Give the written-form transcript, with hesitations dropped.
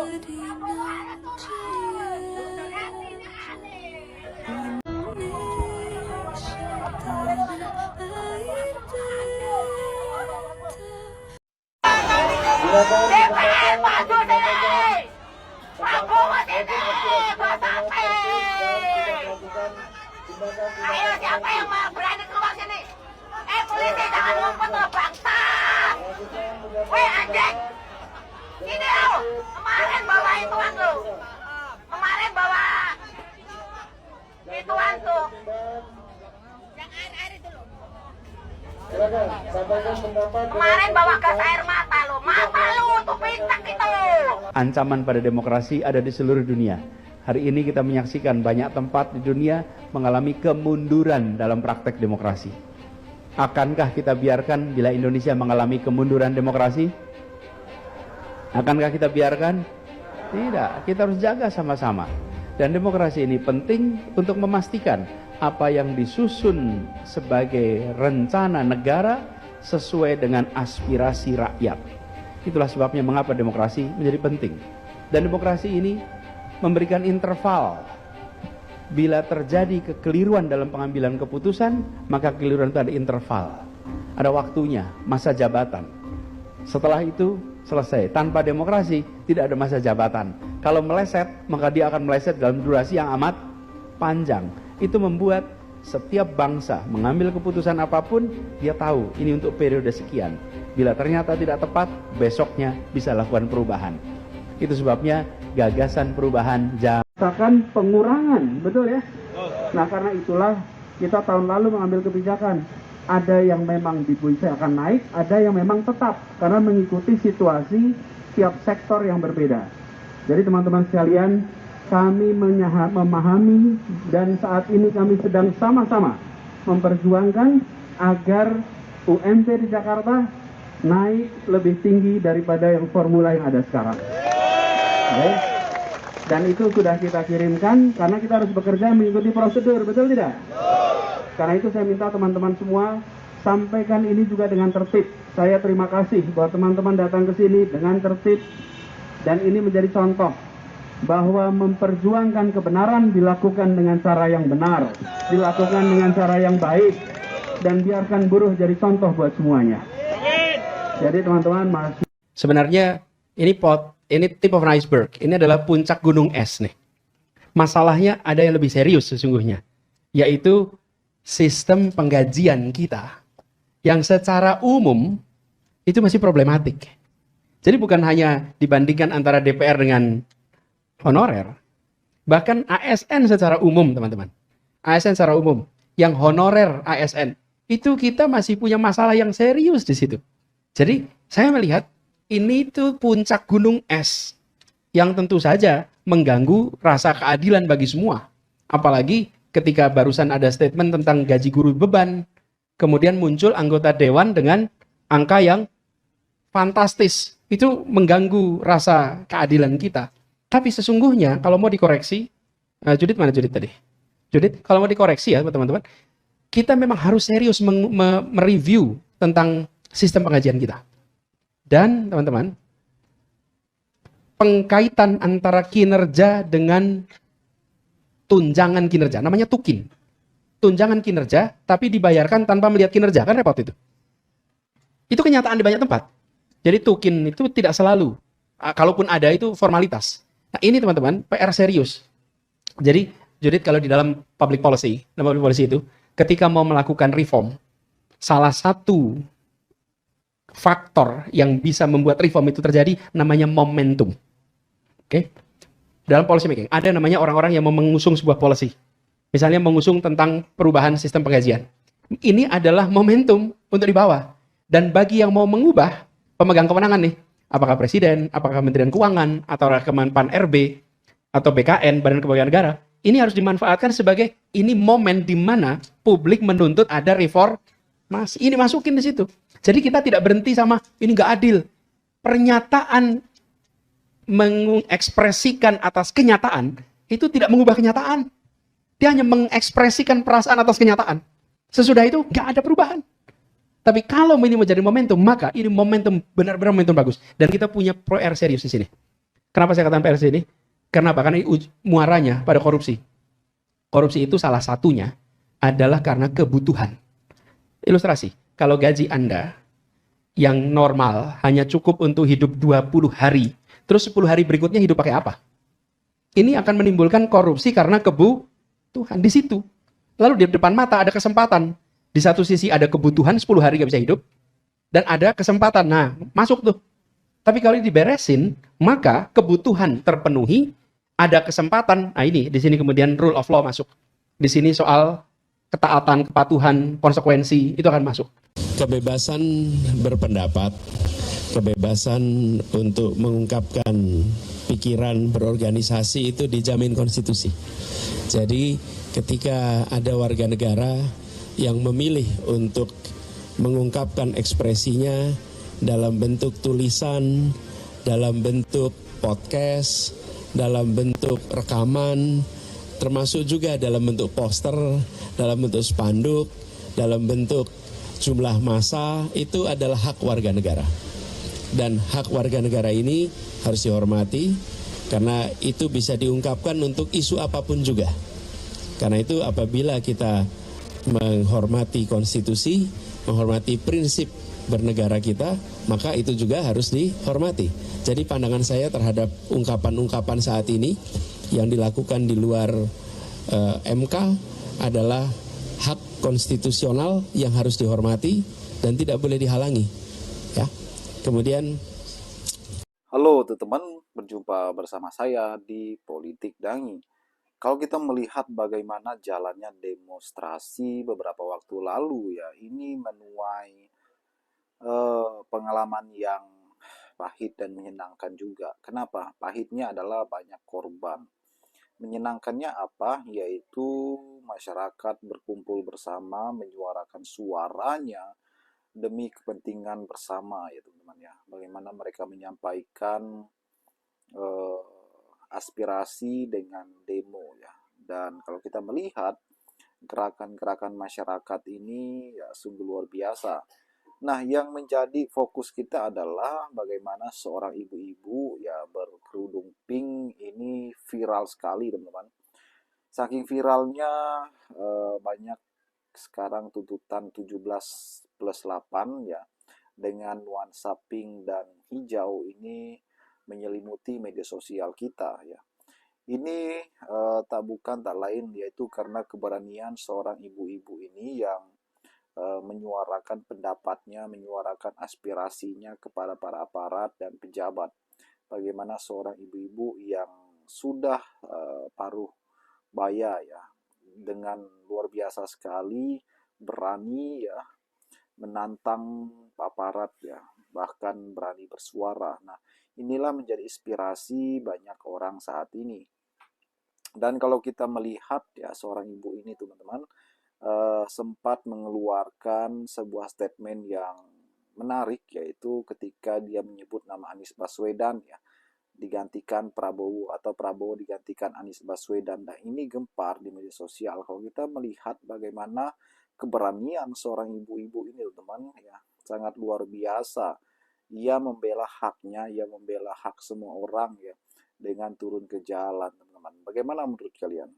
DPR maju sini, Prabowo sini, Basape. Ayo siapa yang berani keluar sini? Polisi jangan ngumpet loh bangsa. Weh anjing, ini lo kemarin bawa ituan lo, kemarin bawa ituan tuh, yang air itu lo. Kemarin bawa gas air mata lo tuh pintak itu. Ancaman pada demokrasi ada di seluruh dunia. Hari ini kita menyaksikan banyak tempat di dunia mengalami kemunduran dalam praktek demokrasi. Akankah kita biarkan bila Indonesia mengalami kemunduran demokrasi? Akankah kita biarkan? Tidak, kita harus jaga sama-sama. Dan demokrasi ini penting untuk memastikan apa yang disusun sebagai rencana negara sesuai dengan aspirasi rakyat. Itulah sebabnya mengapa demokrasi menjadi penting. Dan demokrasi ini memberikan interval. Bila terjadi kekeliruan dalam pengambilan keputusan, maka kekeliruan itu ada interval. Ada waktunya, masa jabatan. Setelah itu selesai. Tanpa demokrasi tidak ada masa jabatan. Kalau meleset, maka dia akan meleset dalam durasi yang amat panjang. Itu membuat setiap bangsa mengambil keputusan apapun, dia tahu ini untuk periode sekian. Bila ternyata tidak tepat, besoknya bisa lakukan perubahan. Itu sebabnya gagasan perubahan katakan pengurangan, betul ya? Nah karena itulah kita tahun lalu mengambil kebijakan. Ada yang memang akan naik, ada yang memang tetap karena mengikuti situasi tiap sektor yang berbeda. Jadi teman-teman sekalian, kami memahami dan saat ini kami sedang sama-sama memperjuangkan agar UMP di Jakarta naik lebih tinggi daripada yang formula yang ada sekarang. Okay. Dan itu sudah kita kirimkan karena kita harus bekerja mengikuti prosedur, betul tidak? Karena itu saya minta teman-teman semua sampaikan ini juga dengan tertib. Saya terima kasih bahwa teman-teman datang ke sini dengan tertib dan ini menjadi contoh bahwa memperjuangkan kebenaran dilakukan dengan cara yang benar, dilakukan dengan cara yang baik dan biarkan buruh jadi contoh buat semuanya. Jadi teman-teman masih sebenarnya ini tip of an iceberg. Ini adalah puncak gunung es nih. Masalahnya ada yang lebih serius sesungguhnya, yaitu sistem penggajian kita yang secara umum itu masih problematik. Jadi bukan hanya dibandingkan antara DPR dengan honorer, bahkan ASN secara umum, teman-teman. ASN secara umum, yang honorer ASN, itu kita masih punya masalah yang serius di situ. Jadi saya melihat ini tuh puncak gunung es yang tentu saja mengganggu rasa keadilan bagi semua. Apalagi ketika barusan ada statement tentang gaji guru beban, kemudian muncul anggota dewan dengan angka yang fantastis. Itu mengganggu rasa keadilan kita. Tapi sesungguhnya kalau mau dikoreksi, Judit mana Judit tadi? Judit, kalau mau dikoreksi ya teman-teman, kita memang harus serius mereview tentang sistem penggajian kita. Dan teman-teman, pengkaitan antara kinerja dengan tunjangan kinerja, namanya tukin. Tunjangan kinerja, tapi dibayarkan tanpa melihat kinerja, kan repot itu. Itu kenyataan di banyak tempat. Jadi tukin itu tidak selalu, kalaupun ada itu formalitas. Nah ini teman-teman, PR serius. Jadi, Judit kalau di dalam public policy itu, ketika mau melakukan reform, salah satu faktor yang bisa membuat reform itu terjadi namanya momentum. Oke. Dalam policy making ada namanya orang-orang yang mau mengusung sebuah policy. Misalnya mengusung tentang perubahan sistem penggajian. Ini adalah momentum untuk dibawa. Dan bagi yang mau mengubah pemegang kewenangan nih, apakah presiden, apakah Kementerian Keuangan, atau Kemenpan RB, atau BKN, Badan Kepegawaian Negara, ini harus dimanfaatkan sebagai ini momen di mana publik menuntut ada reformasi. Ini masukin di situ. Jadi kita tidak berhenti sama ini nggak adil. Pernyataan mengekspresikan atas kenyataan itu tidak mengubah kenyataan. Dia hanya mengekspresikan perasaan atas kenyataan. Sesudah itu nggak ada perubahan. Tapi kalau ini menjadi momentum, maka ini momentum benar-benar momentum bagus. Dan kita punya PR serius di sini. Kenapa saya katakan PLC ini? Kenapa? Karena ini muaranya pada korupsi. Korupsi itu salah satunya adalah karena kebutuhan. Ilustrasi, kalau gaji Anda yang normal hanya cukup untuk hidup 20 hari, terus 10 hari berikutnya hidup pakai apa? Ini akan menimbulkan korupsi karena kebutuhan di situ. Lalu di depan mata ada kesempatan. Di satu sisi ada kebutuhan 10 hari nggak bisa hidup, dan ada kesempatan. Nah, masuk tuh. Tapi kalau diberesin, maka kebutuhan terpenuhi, ada kesempatan. Nah ini, di sini kemudian rule of law masuk. Di sini soal ketaatan, kepatuhan, konsekuensi, itu akan masuk. Kebebasan berpendapat, kebebasan untuk mengungkapkan pikiran, berorganisasi itu dijamin konstitusi. Jadi ketika ada warga negara yang memilih untuk mengungkapkan ekspresinya dalam bentuk tulisan, dalam bentuk podcast, dalam bentuk rekaman, termasuk juga dalam bentuk poster, dalam bentuk spanduk, dalam bentuk jumlah massa, itu adalah hak warga negara. Dan hak warga negara ini harus dihormati, karena itu bisa diungkapkan untuk isu apapun juga. Karena itu apabila kita menghormati konstitusi, menghormati prinsip bernegara kita, maka itu juga harus dihormati. Jadi pandangan saya terhadap ungkapan-ungkapan saat ini yang dilakukan di luar MK adalah hak konstitusional yang harus dihormati dan tidak boleh dihalangi. Ya. Kemudian, halo teman-teman, berjumpa bersama saya di Politik Dangi. Kalau kita melihat bagaimana jalannya demonstrasi beberapa waktu lalu ya, ini menuai pengalaman yang pahit dan menyenangkan juga. Kenapa? Pahitnya adalah banyak korban. Menyenangkannya apa? Yaitu masyarakat berkumpul bersama menyuarakan suaranya demi kepentingan bersama ya teman-teman ya. Bagaimana mereka menyampaikan aspirasi dengan demo ya. Dan kalau kita melihat gerakan-gerakan masyarakat ini ya sungguh luar biasa. Nah, yang menjadi fokus kita adalah bagaimana seorang ibu-ibu ya berkerudung pink ini viral sekali teman-teman. Saking viralnya banyak sekarang tuntutan 17+8 ya, dengan nuansa pink dan hijau ini menyelimuti media sosial kita ya. Ini tak lain yaitu karena keberanian seorang ibu-ibu ini yang menyuarakan pendapatnya, menyuarakan aspirasinya kepada para aparat dan pejabat. Bagaimana seorang ibu-ibu yang sudah paruh baya ya, dengan luar biasa sekali berani ya menantang aparat ya, bahkan berani bersuara. Nah, inilah menjadi inspirasi banyak orang saat ini. Dan kalau kita melihat ya seorang ibu ini teman-teman sempat mengeluarkan sebuah statement yang menarik, yaitu ketika dia menyebut nama Anies Baswedan ya, digantikan Prabowo atau Prabowo digantikan Anies Baswedan. Nah, ini gempar di media sosial. Kalau kita melihat bagaimana keberanian seorang ibu-ibu ini teman-teman ya, sangat luar biasa. Ia membela haknya, ia membela hak semua orang ya, dengan turun ke jalan teman-teman. Bagaimana menurut kalian?